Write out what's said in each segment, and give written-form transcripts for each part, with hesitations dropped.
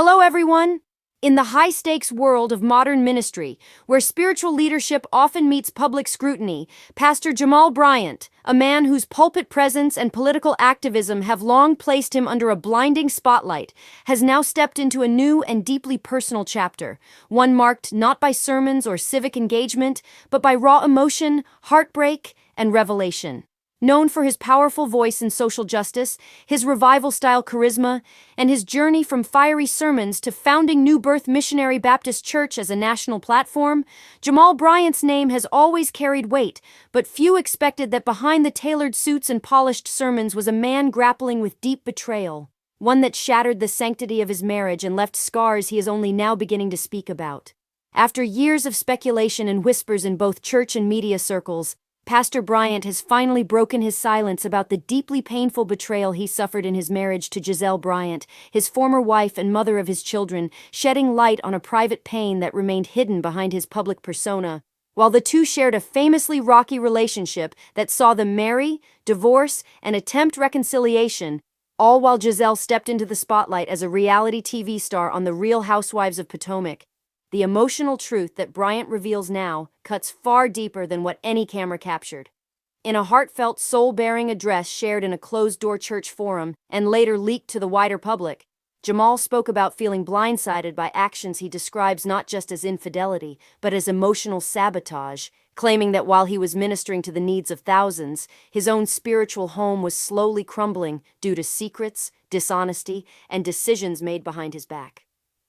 Hello, everyone! In the high-stakes world of modern ministry, where spiritual leadership often meets public scrutiny, Pastor Jamal Bryant, a man whose pulpit presence and political activism have long placed him under a blinding spotlight, has now stepped into a new and deeply personal chapter, one marked not by sermons or civic engagement, but by raw emotion, heartbreak, and revelation. Known for his powerful voice in social justice, his revival-style charisma, and his journey from fiery sermons to founding New Birth Missionary Baptist Church as a national platform, Jamal Bryant's name has always carried weight, but few expected that behind the tailored suits and polished sermons was a man grappling with deep betrayal, one that shattered the sanctity of his marriage and left scars he is only now beginning to speak about. After years of speculation and whispers in both church and media circles, Pastor Bryant has finally broken his silence about the deeply painful betrayal he suffered in his marriage to Jamal Bryant, his former wife and mother of his children, shedding light on a private pain that remained hidden behind his public persona. While the two shared a famously rocky relationship that saw them marry, divorce, and attempt reconciliation, all while Giselle stepped into the spotlight as a reality TV star on The Real Housewives of Potomac. The emotional truth that Bryant reveals now cuts far deeper than what any camera captured. In a heartfelt, soul-bearing address shared in a closed-door church forum and later leaked to the wider public, Jamal spoke about feeling blindsided by actions he describes not just as infidelity, but as emotional sabotage, claiming that while he was ministering to the needs of thousands, his own spiritual home was slowly crumbling due to secrets, dishonesty, and decisions made behind his back.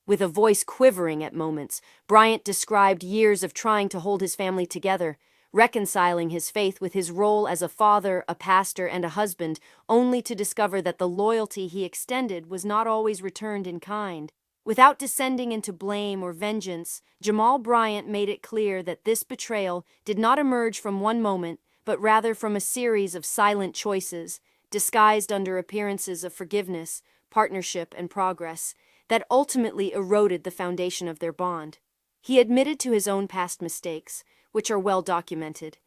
With a voice quivering at moments, Bryant described years of trying to hold his family together, reconciling his faith with his role as a father, a pastor, and a husband, only to discover that the loyalty he extended was not always returned in kind. Without descending into blame or vengeance, Jamal Bryant made it clear that this betrayal did not emerge from one moment, but rather from a series of silent choices, disguised under appearances of forgiveness, partnership, and progress, that ultimately eroded the foundation of their bond. He admitted to his own past mistakes, which are well documented,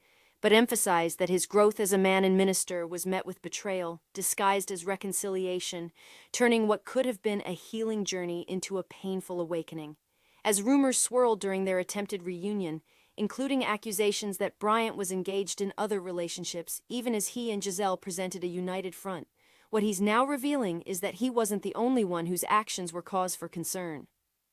but emphasized that his growth as a man and minister was met with betrayal, disguised as reconciliation, turning what could have been a healing journey into a painful awakening. As rumors swirled during their attempted reunion, including accusations that Bryant was engaged in other relationships, even as he and Giselle presented a united front, what he's now revealing is that he wasn't the only one whose actions were cause for concern.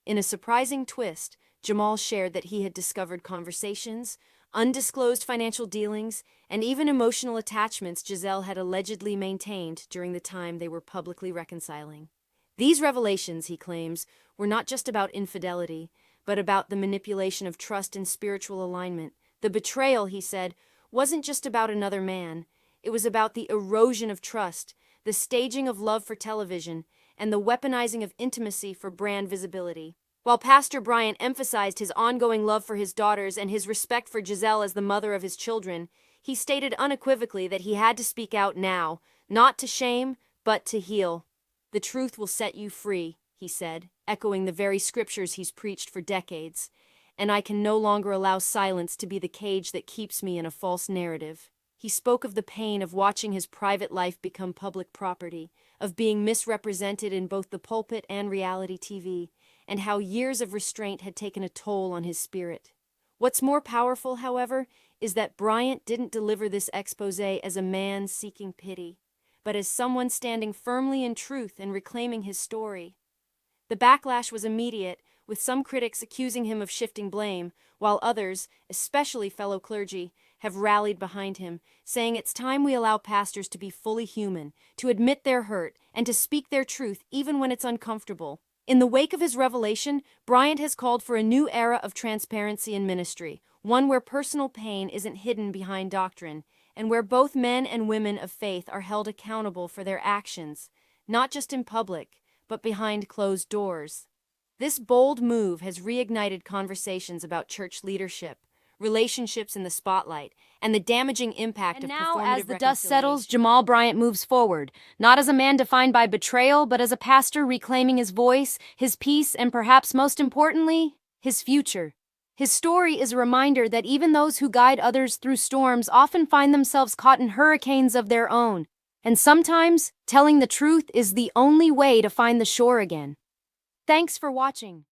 In a surprising twist, Jamal shared that he had discovered conversations, undisclosed financial dealings, and even emotional attachments Giselle had allegedly maintained during the time they were publicly reconciling. These revelations, he claims, were not just about infidelity, but about the manipulation of trust and spiritual alignment. The betrayal, he said, wasn't just about another man. It was about the erosion of trust, the staging of love for television, and the weaponizing of intimacy for brand visibility. While Pastor Bryant emphasized his ongoing love for his daughters and his respect for Giselle as the mother of his children, he stated unequivocally that he had to speak out now, not to shame, but to heal. "The truth will set you free," he said, echoing the very scriptures he's preached for decades, "and I can no longer allow silence to be the cage that keeps me in a false narrative." He spoke of the pain of watching his private life become public property, of being misrepresented in both the pulpit and reality TV, and how years of restraint had taken a toll on his spirit. What's more powerful, however, is that Bryant didn't deliver this exposé as a man seeking pity, but as someone standing firmly in truth and reclaiming his story. The backlash was immediate, with some critics accusing him of shifting blame, while others, especially fellow clergy, have rallied behind him, saying it's time we allow pastors to be fully human, to admit their hurt, and to speak their truth even when it's uncomfortable. In the wake of his revelation, Bryant has called for a new era of transparency in ministry, one where personal pain isn't hidden behind doctrine, and where both men and women of faith are held accountable for their actions, not just in public, but behind closed doors. This bold move has reignited conversations about church leadership, relationships in the spotlight, and the damaging impact of performative reconciliation. And now, as the dust settles, Jamal Bryant moves forward, not as a man defined by betrayal, but as a pastor reclaiming his voice, his peace, and perhaps most importantly, his future. His story is a reminder that even those who guide others through storms often find themselves caught in hurricanes of their own, and sometimes telling the truth is the only way to find the shore again. Thanks for watching.